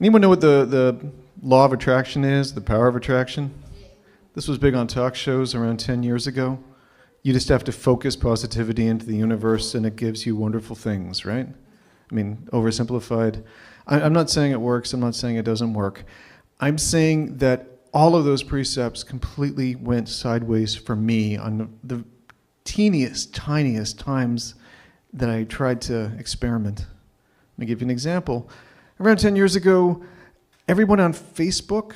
Anyone know what the law of attraction is, the power of attraction? This was big on talk shows around 10 years ago. You just have to focus positivity into the universe and it gives you wonderful things, right? I mean, oversimplified. I'm not saying it works. I'm not saying it doesn't work. I'm saying that all of those precepts completely went sideways for me on the teeniest, tiniest times that I tried to experiment. Let me give you an example. Around 10 years ago, everyone on Facebook,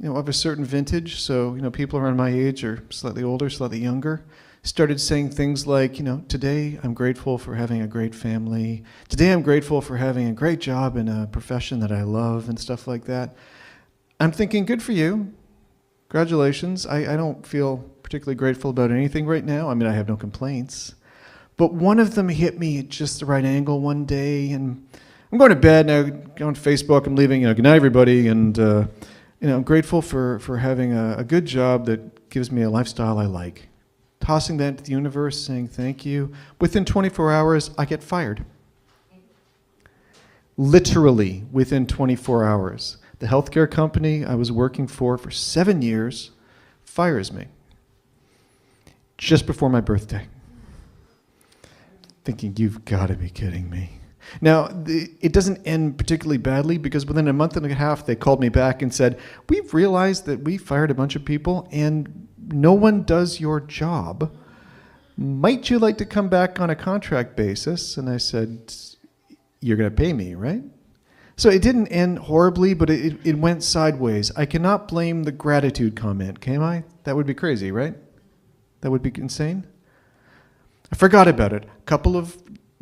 of a certain vintage, so, people around my age or slightly older, slightly younger, started saying things like, today I'm grateful for having a great family. Today I'm grateful for having a great job in a profession that I love and stuff like that. I'm thinking, good for you. Congratulations. I don't feel particularly grateful about anything right now. I mean, I have no complaints. But one of them hit me at just the right angle one day, and I'm going to bed, and I go on Facebook, I'm leaving, good night, everybody, and, I'm grateful for having a good job that gives me a lifestyle I like. Tossing that into the universe, saying thank you. Within 24 hours, I get fired. Literally, within 24 hours. The healthcare company I was working for 7 years fires me. Just before my birthday. Thinking, you've got to be kidding me. Now, it doesn't end particularly badly because within a month and a half, they called me back and said, we've realized that we fired a bunch of people and no one does your job. Might you like to come back on a contract basis? And I said, you're going to pay me, right? So it didn't end horribly, but it went sideways. I cannot blame the gratitude comment, can I? That would be crazy, right? That would be insane. I forgot about it. A couple of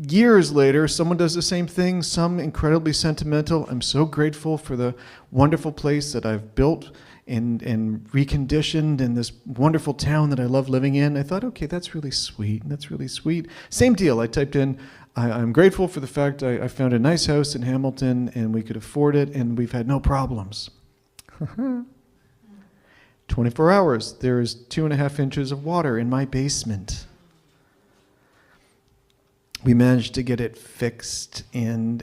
years later, someone does the same thing, some incredibly sentimental. I'm so grateful for the wonderful place that I've built and reconditioned in this wonderful town that I love living in. I thought, okay, that's really sweet. That's really sweet. Same deal. I typed in, I'm grateful for the fact I found a nice house in Hamilton and we could afford it and we've had no problems. 24 hours, there is 2.5 inches of water in my basement. We managed to get it fixed, and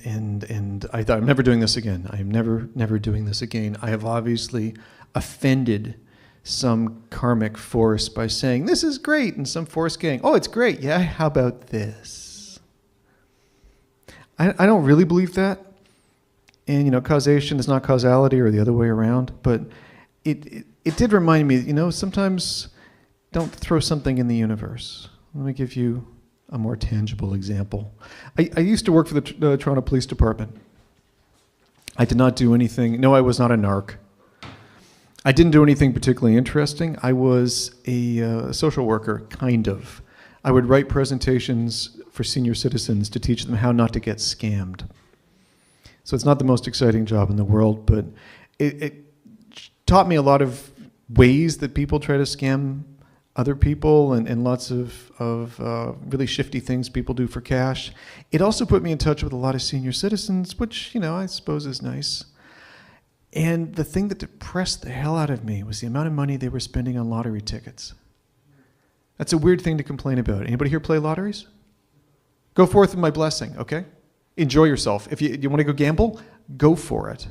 I thought, I'm never doing this again. I am never doing this again. I have obviously offended some karmic force by saying, this is great, and some force gang, oh, it's great. Yeah, how about this? I don't really believe that. And, causation is not causality or the other way around, but it did remind me, sometimes don't throw something in the universe. Let me give you a more tangible example. I used to work for the Toronto Police Department. I did not do anything. No, I was not a narc. I didn't do anything particularly interesting. I was a social worker, kind of. I would write presentations for senior citizens to teach them how not to get scammed. So it's not the most exciting job in the world, but it taught me a lot of ways that people try to scam other people and lots of really shifty things people do for cash. It also put me in touch with a lot of senior citizens, which, I suppose is nice. And the thing that depressed the hell out of me was the amount of money they were spending on lottery tickets. That's a weird thing to complain about. Anybody here play lotteries? Go forth with my blessing, okay? Enjoy yourself. If you want to go gamble, go for it.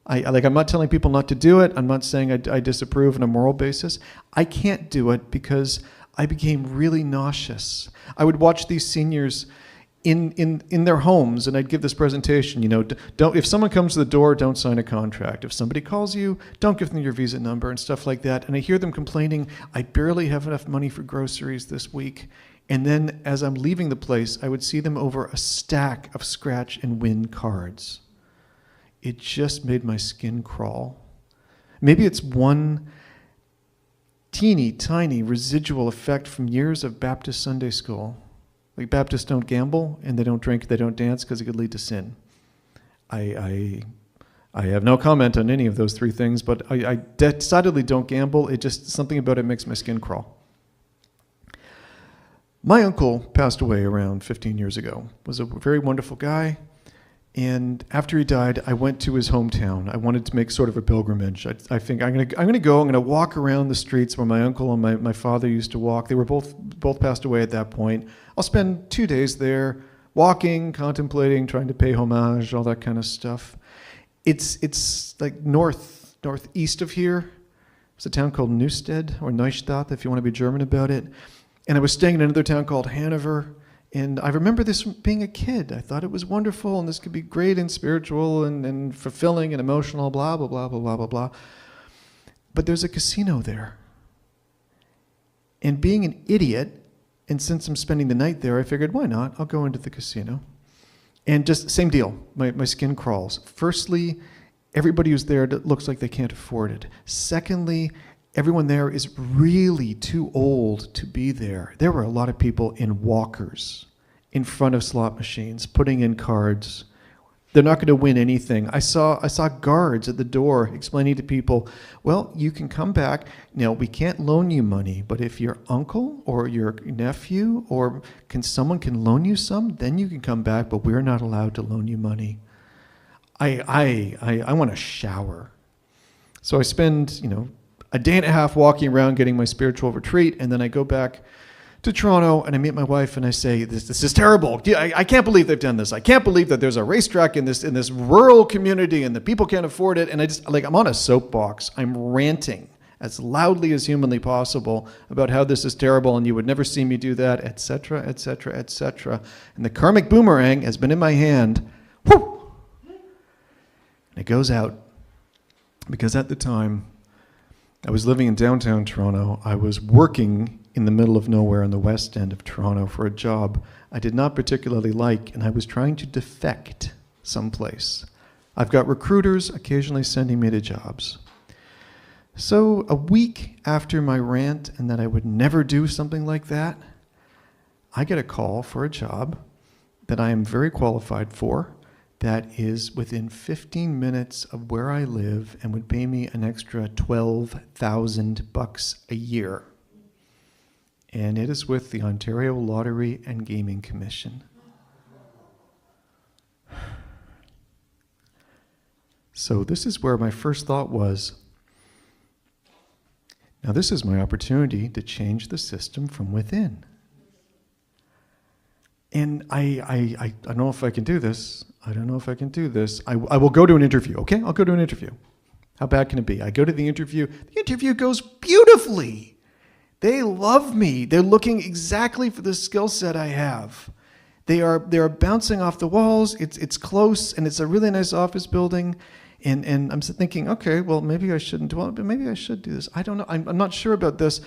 I'm not telling people not to do it. I'm not saying I disapprove on a moral basis. I can't do it because I became really nauseous. I would watch these seniors in their homes, and I'd give this presentation. Don't if someone comes to the door, don't sign a contract. If somebody calls you, don't give them your Visa number and stuff like that. And I hear them complaining, I barely have enough money for groceries this week. And then as I'm leaving the place, I would see them over a stack of scratch and win cards. It just made my skin crawl. Maybe it's one teeny tiny residual effect from years of Baptist Sunday school. Like Baptists don't gamble and they don't drink, they don't dance because it could lead to sin. I have no comment on any of those three things, but I decidedly don't gamble. It just, something about it makes my skin crawl. My uncle passed away around 15 years ago. Was a very wonderful guy. And after he died, I went to his hometown. I wanted to make sort of a pilgrimage. I think I'm gonna walk around the streets where my uncle and my father used to walk. They were both passed away at that point. I'll spend 2 days there, walking, contemplating, trying to pay homage, all that kind of stuff. It's like northeast of here. It's a town called Neustadt or Neustadt, if you want to be German about it. And I was staying in another town called Hanover. And I remember this from being a kid. I thought it was wonderful, and this could be great and spiritual and fulfilling and emotional, blah, blah, blah, blah, blah, blah, blah. But there's a casino there. And being an idiot, and since I'm spending the night there, I figured, why not? I'll go into the casino. And just same deal. My skin crawls. Firstly, everybody who's there looks like they can't afford it. Secondly, everyone there is really too old to be there. There were a lot of people in walkers in front of slot machines, putting in cards. They're not going to win anything. I saw guards at the door explaining to people, well, you can come back. Now, we can't loan you money, but if your uncle or your nephew or someone can loan you some, then you can come back, but we're not allowed to loan you money. I want to shower. So I spend, a day and a half walking around getting my spiritual retreat, and then I go back to Toronto and I meet my wife and I say, this is terrible. I can't believe they've done this. I can't believe that there's a racetrack in this rural community and the people can't afford it. And I'm on a soapbox. I'm ranting as loudly as humanly possible about how this is terrible and you would never see me do that, etc., etc., etc. And the karmic boomerang has been in my hand. Whoo! And it goes out because at the time I was living in downtown Toronto. I was working in the middle of nowhere in the west end of Toronto for a job I did not particularly like, and I was trying to defect someplace. I've got recruiters occasionally sending me to jobs. So a week after my rant and that I would never do something like that, I get a call for a job that I am very qualified for, that is within 15 minutes of where I live and would pay me an extra $12,000 a year. And it is with the Ontario Lottery and Gaming Commission. So this is where my first thought was, now this is my opportunity to change the system from within. And I don't know if I can do this. I don't know if I can do this. I will go to an interview, okay? I'll go to an interview. How bad can it be? I go to the interview. The interview goes beautifully. They love me. They're looking exactly for the skill set I have. They are bouncing off the walls. It's close, and it's a really nice office building. And I'm thinking, okay, well, maybe I shouldn't do it, but maybe I should do this. I don't know. I'm not sure about this.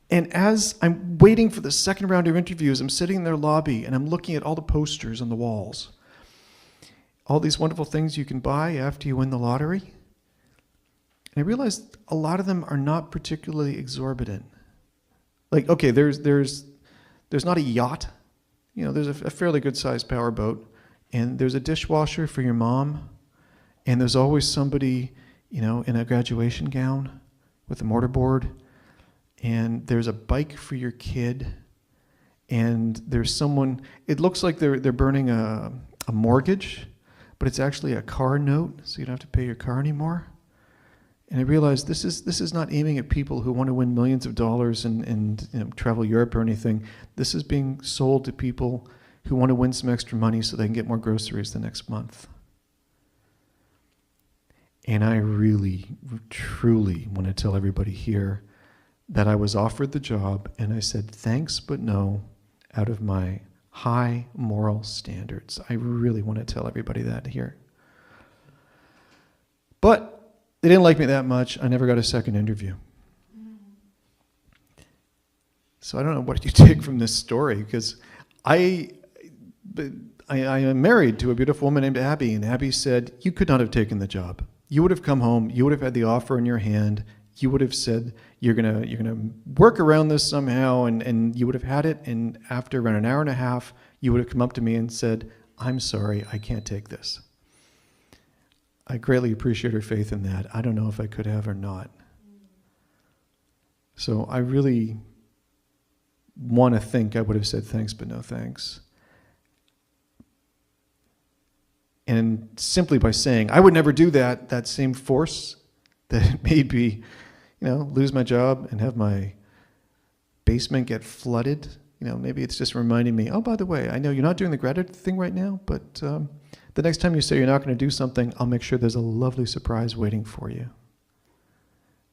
And as I'm waiting for the second round of interviews, I'm sitting in their lobby, and I'm looking at all the posters on the walls. All these wonderful things you can buy after you win the lottery. And I realized a lot of them are not particularly exorbitant. Like, okay, there's not a yacht. There's a fairly good-sized powerboat, and there's a dishwasher for your mom, and there's always somebody, in a graduation gown with a mortarboard, and there's a bike for your kid, and there's someone. It looks like they're burning a mortgage, but it's actually a car note, so you don't have to pay your car anymore. And I realized this is not aiming at people who want to win millions of dollars and travel Europe or anything. This is being sold to people who want to win some extra money so they can get more groceries the next month. And I really, truly want to tell everybody here that I was offered the job, and I said thanks but no out of my high moral standards. I really want to tell everybody that here. But they didn't like me that much. I never got a second interview. So I don't know what you take from this story, because I am married to a beautiful woman named Abby, and Abby said, you could not have taken the job. You would have come home, you would have had the offer in your hand, you would have said, you're gonna work around this somehow, and you would have had it, and after around an hour and a half, you would have come up to me and said, I'm sorry, I can't take this. I greatly appreciate her faith in that. I don't know if I could have or not. So I really want to think I would have said thanks, but no thanks. And simply by saying, I would never do that, that same force that made me, lose my job and have my basement get flooded. Maybe it's just reminding me, oh, by the way, I know you're not doing the gratitude thing right now, but The next time you say you're not going to do something, I'll make sure there's a lovely surprise waiting for you.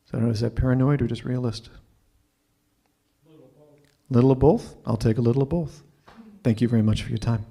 So I don't know, is that paranoid or just realist? Little of both. I'll take a little of both. Thank you very much for your time.